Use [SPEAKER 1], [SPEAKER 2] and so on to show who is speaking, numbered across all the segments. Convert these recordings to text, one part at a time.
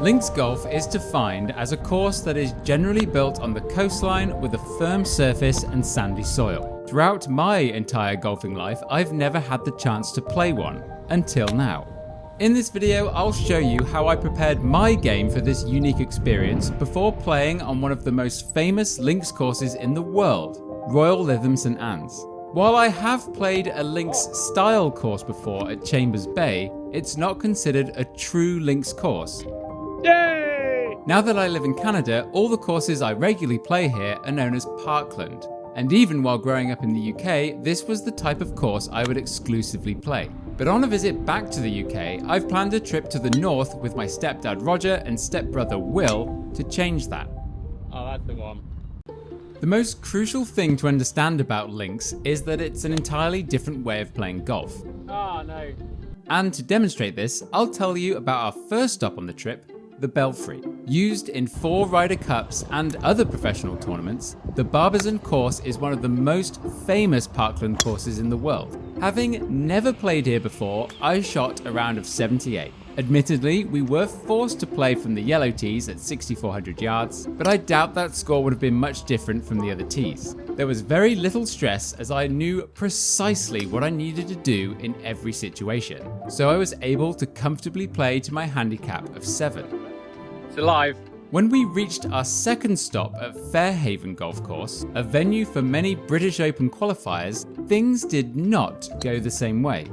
[SPEAKER 1] Links golf is defined as a course that is generally built on the coastline with a firm surface and sandy soil. Throughout my entire golfing life, I've never had the chance to play one, until now. In this video, I'll show you how I prepared my game for this unique experience before playing on one of the most famous links courses in the world, Royal Lytham St Annes. While I have played a links style course before at Chambers Bay, it's not considered a true links course.
[SPEAKER 2] Yay!
[SPEAKER 1] Now that I live in Canada, all the courses I regularly play here are known as Parkland. And even while growing up in the UK, this was the type of course I would exclusively play. But on a visit back to the UK, I've planned a trip to the north with my stepdad Roger and stepbrother Will to change that.
[SPEAKER 2] Oh, that's the one.
[SPEAKER 1] The most crucial thing to understand about links is that it's an entirely different way of playing golf.
[SPEAKER 2] Oh, no.
[SPEAKER 1] And to demonstrate this, I'll tell you about our first stop on the trip, the Belfry. Used in 4 Ryder Cups and other professional tournaments, the Barbizon course is one of the most famous Parkland courses in the world. Having never played here before, I shot a round of 78. Admittedly, we were forced to play from the yellow tees at 6,400 yards, but I doubt that score would have been much different from the other tees. There was very little stress as I knew precisely what I needed to do in every situation, so I was able to comfortably play to my handicap of 7.
[SPEAKER 2] It's alive.
[SPEAKER 1] When we reached our second stop at Fairhaven Golf Course, a venue for many British Open qualifiers, things did not go the same way.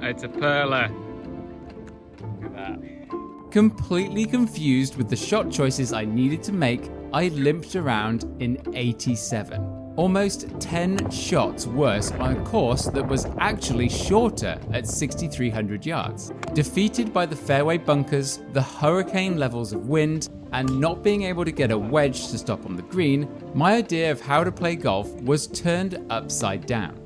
[SPEAKER 2] It's a perler. Look at that.
[SPEAKER 1] Completely confused with the shot choices I needed to make, I limped around in 87. Almost 10 shots worse on a course that was actually shorter at 6,300 yards. Defeated by the fairway bunkers, the hurricane levels of wind, and not being able to get a wedge to stop on the green, my idea of how to play golf was turned upside down.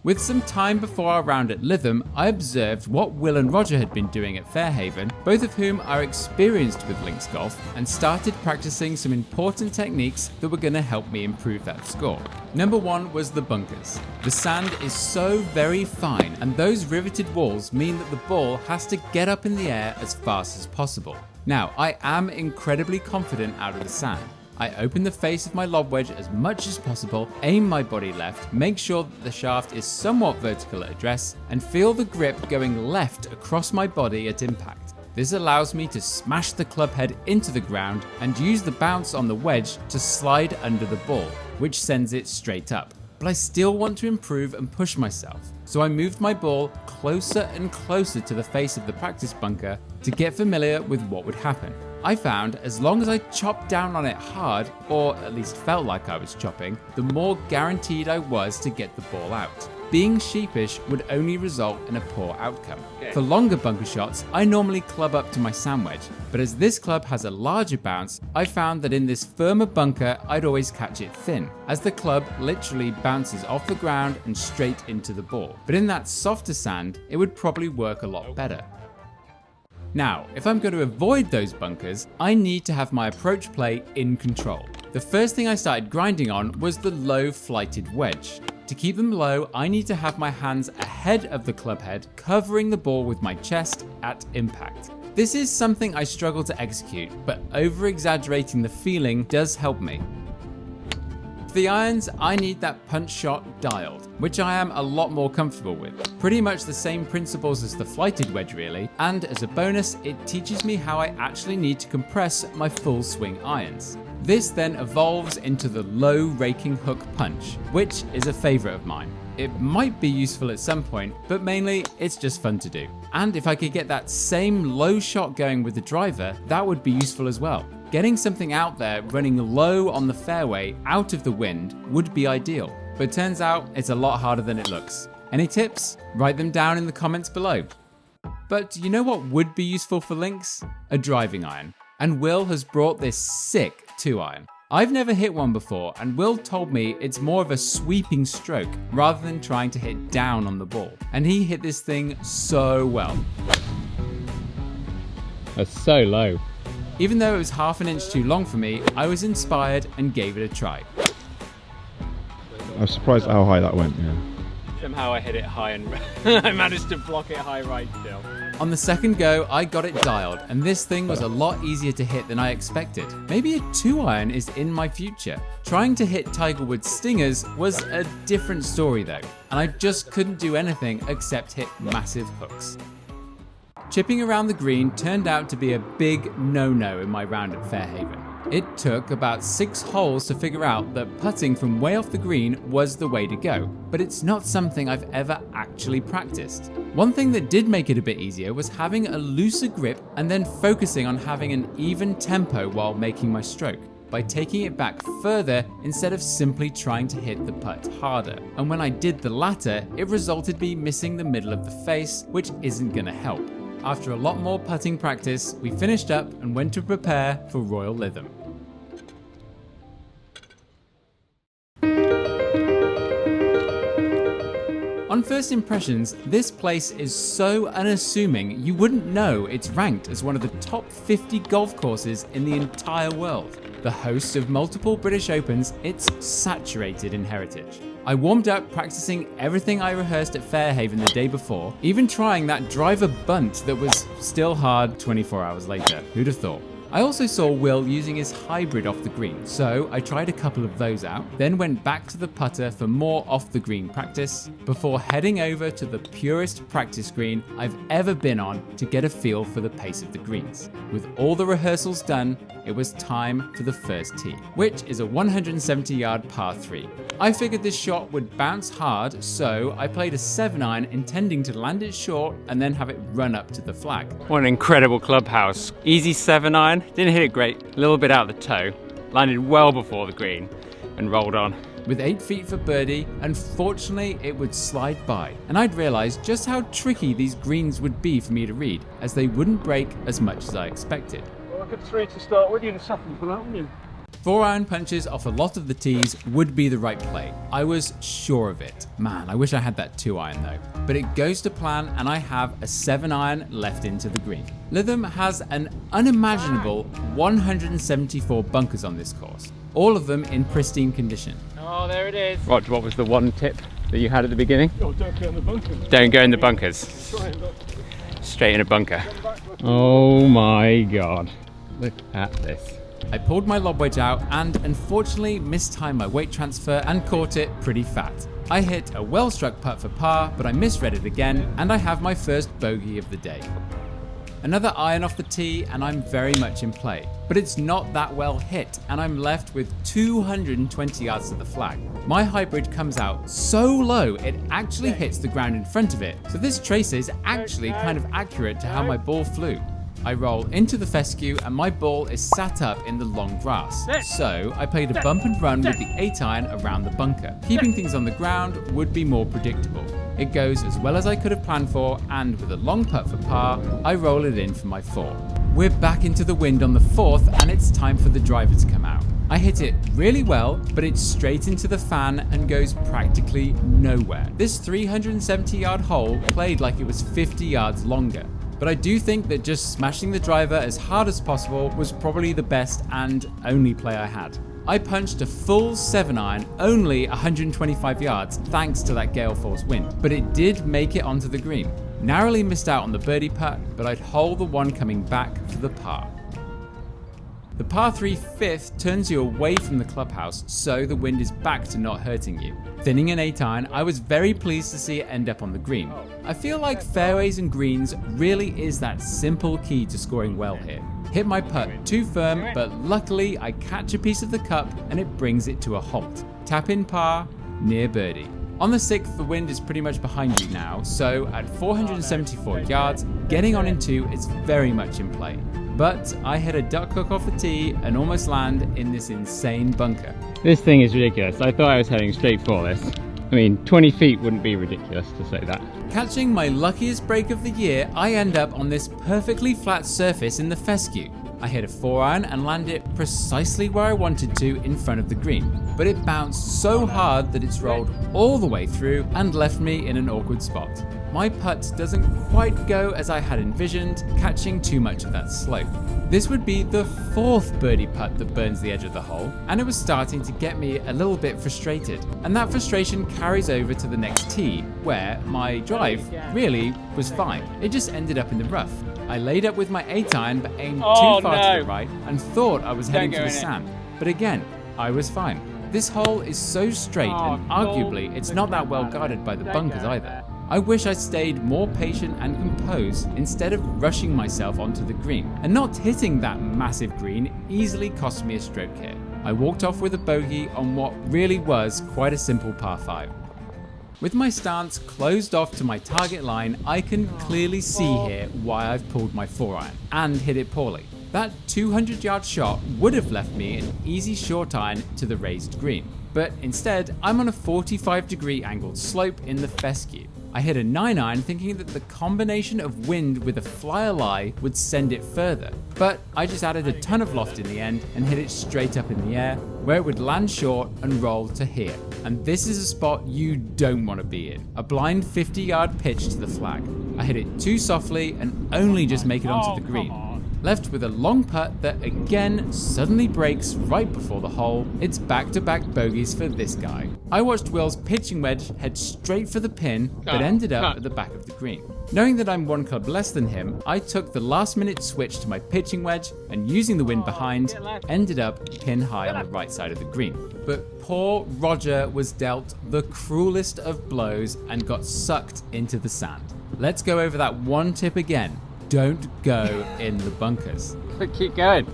[SPEAKER 1] With some time before our round at Lytham, I observed what Will and Roger had been doing at Fairhaven, both of whom are experienced with links golf, and started practicing some important techniques that were going to help me improve that score. Number 1 was the bunkers. The sand is so very fine, and those riveted walls mean that the ball has to get up in the air as fast as possible. Now, I am incredibly confident out of the sand. I open the face of my lob wedge as much as possible, aim my body left, make sure that the shaft is somewhat vertical at address, and feel the grip going left across my body at impact. This allows me to smash the club head into the ground and use the bounce on the wedge to slide under the ball, which sends it straight up. But I still want to improve and push myself, so I moved my ball closer and closer to the face of the practice bunker to get familiar with what would happen. I found as long as I chopped down on it hard, or at least felt like I was chopping, the more guaranteed I was to get the ball out. Being sheepish would only result in a poor outcome. For longer bunker shots, I normally club up to my sand wedge, but as this club has a larger bounce, I found that in this firmer bunker, I'd always catch it thin, as the club literally bounces off the ground and straight into the ball. But in that softer sand, it would probably work a lot better. Now, if I'm going to avoid those bunkers, I need to have my approach play in control. The first thing I started grinding on was the low flighted wedge. To keep them low, I need to have my hands ahead of the club head, covering the ball with my chest at impact. This is something I struggle to execute, but over-exaggerating the feeling does help me. For the irons, I need that punch shot dialed, which I am a lot more comfortable with. Pretty much the same principles as the flighted wedge really, and as a bonus, it teaches me how I actually need to compress my full swing irons. This then evolves into the low raking hook punch, which is a favourite of mine. It might be useful at some point, but mainly it's just fun to do. And if I could get that same low shot going with the driver, that would be useful as well. Getting something out there running low on the fairway out of the wind would be ideal, but turns out it's a lot harder than it looks. Any tips? Write them down in the comments below. But you know what would be useful for links? A driving iron. And Will has brought this sick 2-iron. I've never hit one before, and Will told me it's more of a sweeping stroke rather than trying to hit down on the ball. And he hit this thing so well.
[SPEAKER 2] That's so low.
[SPEAKER 1] Even though it was half an inch too long for me, I was inspired and gave it a try.
[SPEAKER 3] I was surprised how high that went, yeah.
[SPEAKER 2] Somehow I hit it high and I managed to block it high right still.
[SPEAKER 1] On the second go, I got it dialed, and this thing was a lot easier to hit than I expected. Maybe a 2-iron is in my future. Trying to hit Tigerwood's stingers was a different story though, and I just couldn't do anything except hit massive hooks. Chipping around the green turned out to be a big no-no in my round at Fairhaven. It took about 6 holes to figure out that putting from way off the green was the way to go, but it's not something I've ever actually practiced. One thing that did make it a bit easier was having a looser grip and then focusing on having an even tempo while making my stroke, by taking it back further instead of simply trying to hit the putt harder. And when I did the latter, it resulted me missing the middle of the face, which isn't going to help. After a lot more putting practice, we finished up and went to prepare for Royal Lytham. On first impressions, this place is so unassuming you wouldn't know it's ranked as one of the top 50 golf courses in the entire world. The host of multiple British Opens, it's saturated in heritage. I warmed up practicing everything I rehearsed at Fairhaven the day before, even trying that driver bunt that was still hard 24 hours later. Who'd have thought? I also saw Will using his hybrid off the green, so I tried a couple of those out, then went back to the putter for more off the green practice, before heading over to the purest practice green I've ever been on to get a feel for the pace of the greens. With all the rehearsals done, it was time for the first tee, which is a 170-yard par 3. I figured this shot would bounce hard, so I played a 7-iron intending to land it short and then have it run up to the flag.
[SPEAKER 2] What an incredible clubhouse. Easy 7-iron, didn't hit it great, a little bit out of the toe, landed well before the green and rolled on.
[SPEAKER 1] With 8 feet for birdie, unfortunately it would slide by, and I'd realised just how tricky these greens would be for me to read, as they wouldn't break as much as I expected.
[SPEAKER 3] Well, I got 3 to start with, you and a second for that, wouldn't you?
[SPEAKER 1] 4-iron punches off a lot of the tees would be the right play. I was sure of it. Man, I wish I had that 2-iron though. But it goes to plan and I have a 7-iron left into the green. Lytham has an unimaginable 174 bunkers on this course, all of them in pristine condition.
[SPEAKER 2] Oh, there it is. Rog, what was the one tip that you had at the beginning?
[SPEAKER 3] Oh, don't go in the bunkers.
[SPEAKER 2] Don't go in the bunkers.
[SPEAKER 3] Try and look.
[SPEAKER 2] Straight in a bunker. Oh my god. Look at this.
[SPEAKER 1] I pulled my lob wedge out and unfortunately mistimed my weight transfer and caught it pretty fat. I hit a well-struck putt for par, but I misread it again and I have my first bogey of the day. Another iron off the tee and I'm very much in play, but it's not that well hit and I'm left with 220 yards to the flag. My hybrid comes out so low it actually hits the ground in front of it, so this tracer is actually kind of accurate to how my ball flew. I roll into the fescue and my ball is sat up in the long grass. So I played a bump and run with the 8-iron around the bunker. Keeping things on the ground would be more predictable. It goes as well as I could have planned for, and with a long putt for par, I roll it in for my 4. We're back into the wind on the 4th and it's time for the driver to come out. I hit it really well, but it's straight into the fan and goes practically nowhere. This 370-yard hole played like it was 50 yards longer. But I do think that just smashing the driver as hard as possible was probably the best and only play I had. I punched a full 7-iron, only 125 yards thanks to that gale force wind, but it did make it onto the green. Narrowly missed out on the birdie putt, but I'd hole the one coming back for the par. The par 3 5th turns you away from the clubhouse, so the wind is back to not hurting you. Thinning an 8-iron, I was very pleased to see it end up on the green. I feel like fairways and greens really is that simple key to scoring well here. Hit my putt too firm, but luckily I catch a piece of the cup and it brings it to a halt. Tap in par, near birdie. On the 6th, the wind is pretty much behind you now, so at 474 yards, getting on in 2 is very much in play. But I hit a duck hook off the tee and almost land in this insane bunker.
[SPEAKER 2] This thing is ridiculous. I thought I was heading straight for this. I mean, 20 feet wouldn't be ridiculous to say that.
[SPEAKER 1] Catching my luckiest break of the year, I end up on this perfectly flat surface in the fescue. I hit a 4-iron and landed it precisely where I wanted to in front of the green, but it bounced so hard that it's rolled all the way through and left me in an awkward spot. My putt doesn't quite go as I had envisioned, catching too much of that slope. This would be the 4th birdie putt that burns the edge of the hole, and it was starting to get me a little bit frustrated. And that frustration carries over to the next tee, where my drive really was fine. It just ended up in the rough. I laid up with my 8-iron but aimed too far to the right and thought I was heading for the sand. But again, I was fine. This hole is so straight and arguably it's not that well guarded by the bunkers either. I wish I stayed more patient and composed instead of rushing myself onto the green, and not hitting that massive green easily cost me a stroke here. I walked off with a bogey on what really was quite a simple par 5. With my stance closed off to my target line, I can clearly see here why I've pulled my 4-iron and hit it poorly. That 200-yard shot would have left me an easy short iron to the raised green, but instead I'm on a 45-degree angled slope in the fescue. I hit a 9-iron thinking that the combination of wind with a flyer lie would send it further, but I just added a ton of loft in the end and hit it straight up in the air, where it would land short and roll to here. And this is a spot you don't want to be in, a blind 50-yard pitch to the flag. I hit it too softly and only just make it onto the green. Left with a long putt that again suddenly breaks right before the hole. It's back-to-back bogeys for this guy. I watched Will's pitching wedge head straight for the pin, but ended up at the back of the green. Knowing that I'm 1 club less than him, I took the last-minute switch to my pitching wedge and using the wind behind, ended up pin high on the right side of the green. But poor Roger was dealt the cruelest of blows and got sucked into the sand. Let's go over that one tip again. Don't go in the bunkers.
[SPEAKER 2] Keep going.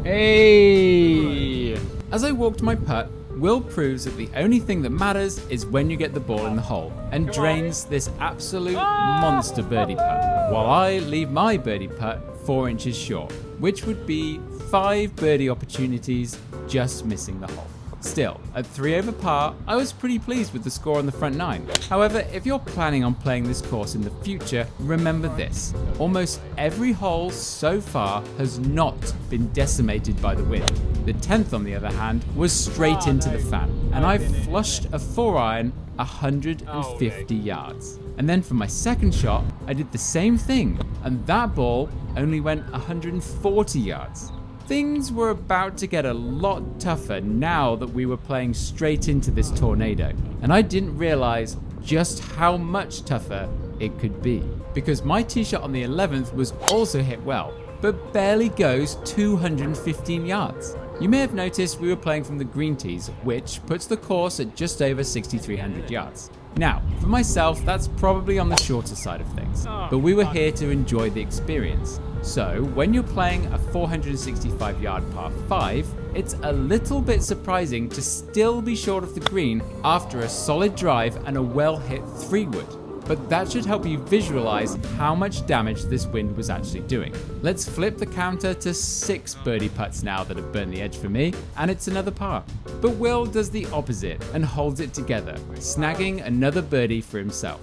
[SPEAKER 2] Hey!
[SPEAKER 1] As I walked my putt, Will proves that the only thing that matters is when you get the ball in the hole, and drains this absolute monster birdie putt, while I leave my birdie putt 4 inches short, which would be 5 birdie opportunities just missing the hole. Still, at 3 over par, I was pretty pleased with the score on the front 9. However, if you're planning on playing this course in the future, remember this. Almost every hole so far has not been decimated by the wind. The 10th, on the other hand, was straight into the fan, and I flushed a 4-iron 150 yards. And then for my second shot, I did the same thing, and that ball only went 140 yards. Things were about to get a lot tougher now that we were playing straight into this tornado, and I didn't realize just how much tougher it could be, because my tee shot on the 11th was also hit well, but barely goes 215 yards. You may have noticed we were playing from the green tees, which puts the course at just over 6,300 yards. Now, for myself, that's probably on the shorter side of things, but we were here to enjoy the experience. So, when you're playing a 465-yard par 5, it's a little bit surprising to still be short of the green after a solid drive and a well-hit 3-wood. But that should help you visualize how much damage this wind was actually doing. Let's flip the counter to 6 birdie putts now that have burned the edge for me, and it's another par. But Will does the opposite and holds it together, snagging another birdie for himself.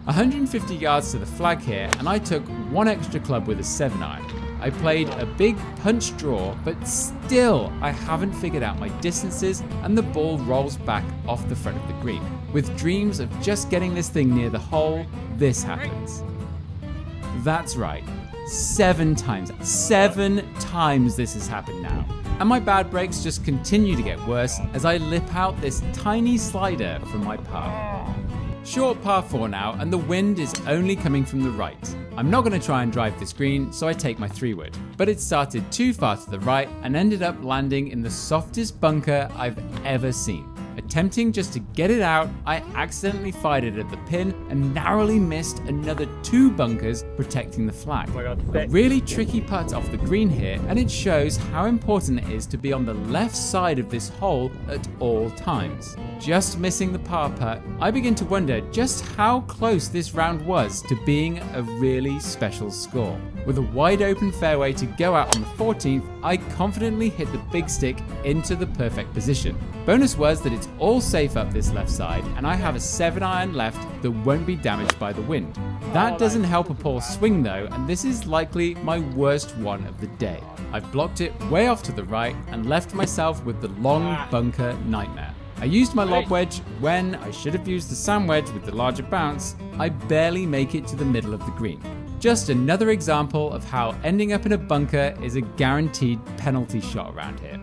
[SPEAKER 1] 150 yards to the flag here, and I took 1 extra club with a 7-iron. I played a big punch draw, but still I haven't figured out my distances, and the ball rolls back off the front of the green. With dreams of just getting this thing near the hole, this happens. That's right, 7 times. 7 times this has happened now. And my bad breaks just continue to get worse as I lip out this tiny slider from my par. Short par 4 now, and the wind is only coming from the right. I'm not going to try and drive this green, so I take my 3-wood. But it started too far to the right and ended up landing in the softest bunker I've ever seen. Attempting just to get it out, I accidentally fired it at the pin and narrowly missed another 2 bunkers protecting the flag.
[SPEAKER 2] Oh my God,
[SPEAKER 1] a really tricky putt off the green here, and it shows how important it is to be on the left side of this hole at all times. just missing the par putt, I begin to wonder just how close this round was to being a really special score. With a wide open fairway to go out on the 14th, I confidently hit the big stick into the perfect position. Bonus was that it's all safe up this left side, and I have a 7-iron left that won't be damaged by the wind. That doesn't help a poor swing though, and this is likely my worst one of the day. I've blocked it way off to the right and left myself with the long bunker nightmare. I used my lob wedge when I should have used the sand wedge with the larger bounce. I barely make it to the middle of the green. Just another example of how ending up in a bunker is a guaranteed penalty shot around here.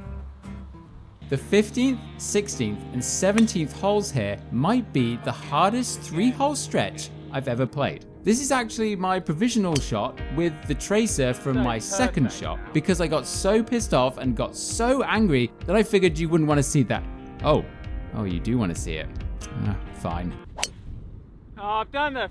[SPEAKER 1] The 15th, 16th and 17th holes here might be the hardest 3-hole stretch I've ever played. This is actually my provisional shot with the tracer from my second shot because I got so pissed off and got so angry that I figured you wouldn't want to see that. Oh, you do want to see it. Fine.
[SPEAKER 2] Oh, I've done the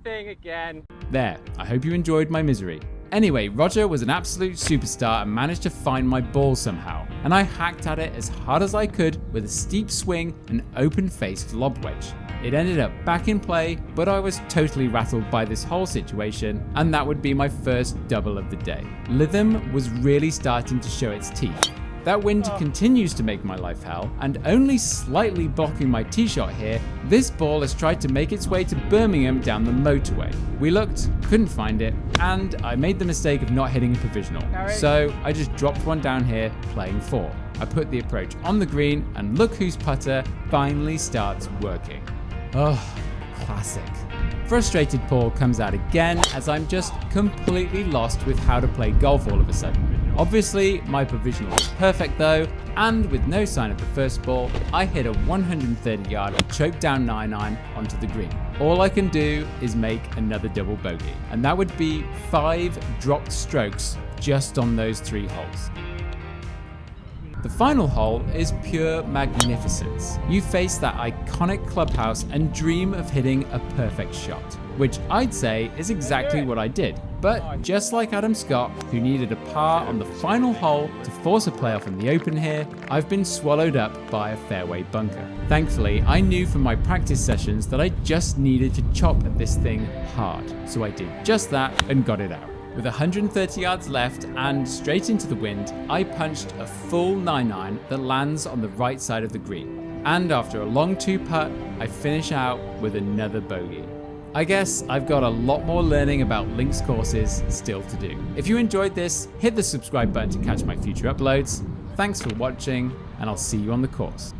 [SPEAKER 2] thing again.
[SPEAKER 1] There, I hope you enjoyed my misery. Anyway, Roger was an absolute superstar and managed to find my ball somehow, and I hacked at it as hard as I could with a steep swing and open-faced lob wedge. It ended up back in play, but I was totally rattled by this whole situation, and that would be my first double of the day. Lytham was really starting to show its teeth. That wind continues to make my life hell, and only slightly blocking my tee shot here, this ball has tried to make its way to Birmingham down the motorway. We looked, couldn't find it, and I made the mistake of not hitting a provisional. So I just dropped one down here, playing 4. I put the approach on the green, and look whose putter finally starts working. Oh, classic. Frustrated Paul comes out again as I'm just completely lost with how to play golf all of a sudden. Obviously, my provisional was perfect though, and with no sign of the first ball, I hit a 130-yard choke down 9-iron onto the green. All I can do is make another double bogey, and that would be 5 dropped strokes just on those 3 holes. The final hole is pure magnificence. You face that iconic clubhouse and dream of hitting a perfect shot, which I'd say is exactly what I did. But just like Adam Scott, who needed a par on the final hole to force a playoff in the Open here, I've been swallowed up by a fairway bunker. Thankfully, I knew from my practice sessions that I just needed to chop at this thing hard, so I did just that and got it out. With 130 yards left and straight into the wind, I punched a full 9-iron that lands on the right side of the green. And after a long 2-putt, I finish out with another bogey. I guess I've got a lot more learning about links courses still to do. If you enjoyed this, hit the subscribe button to catch my future uploads. Thanks for watching, and I'll see you on the course.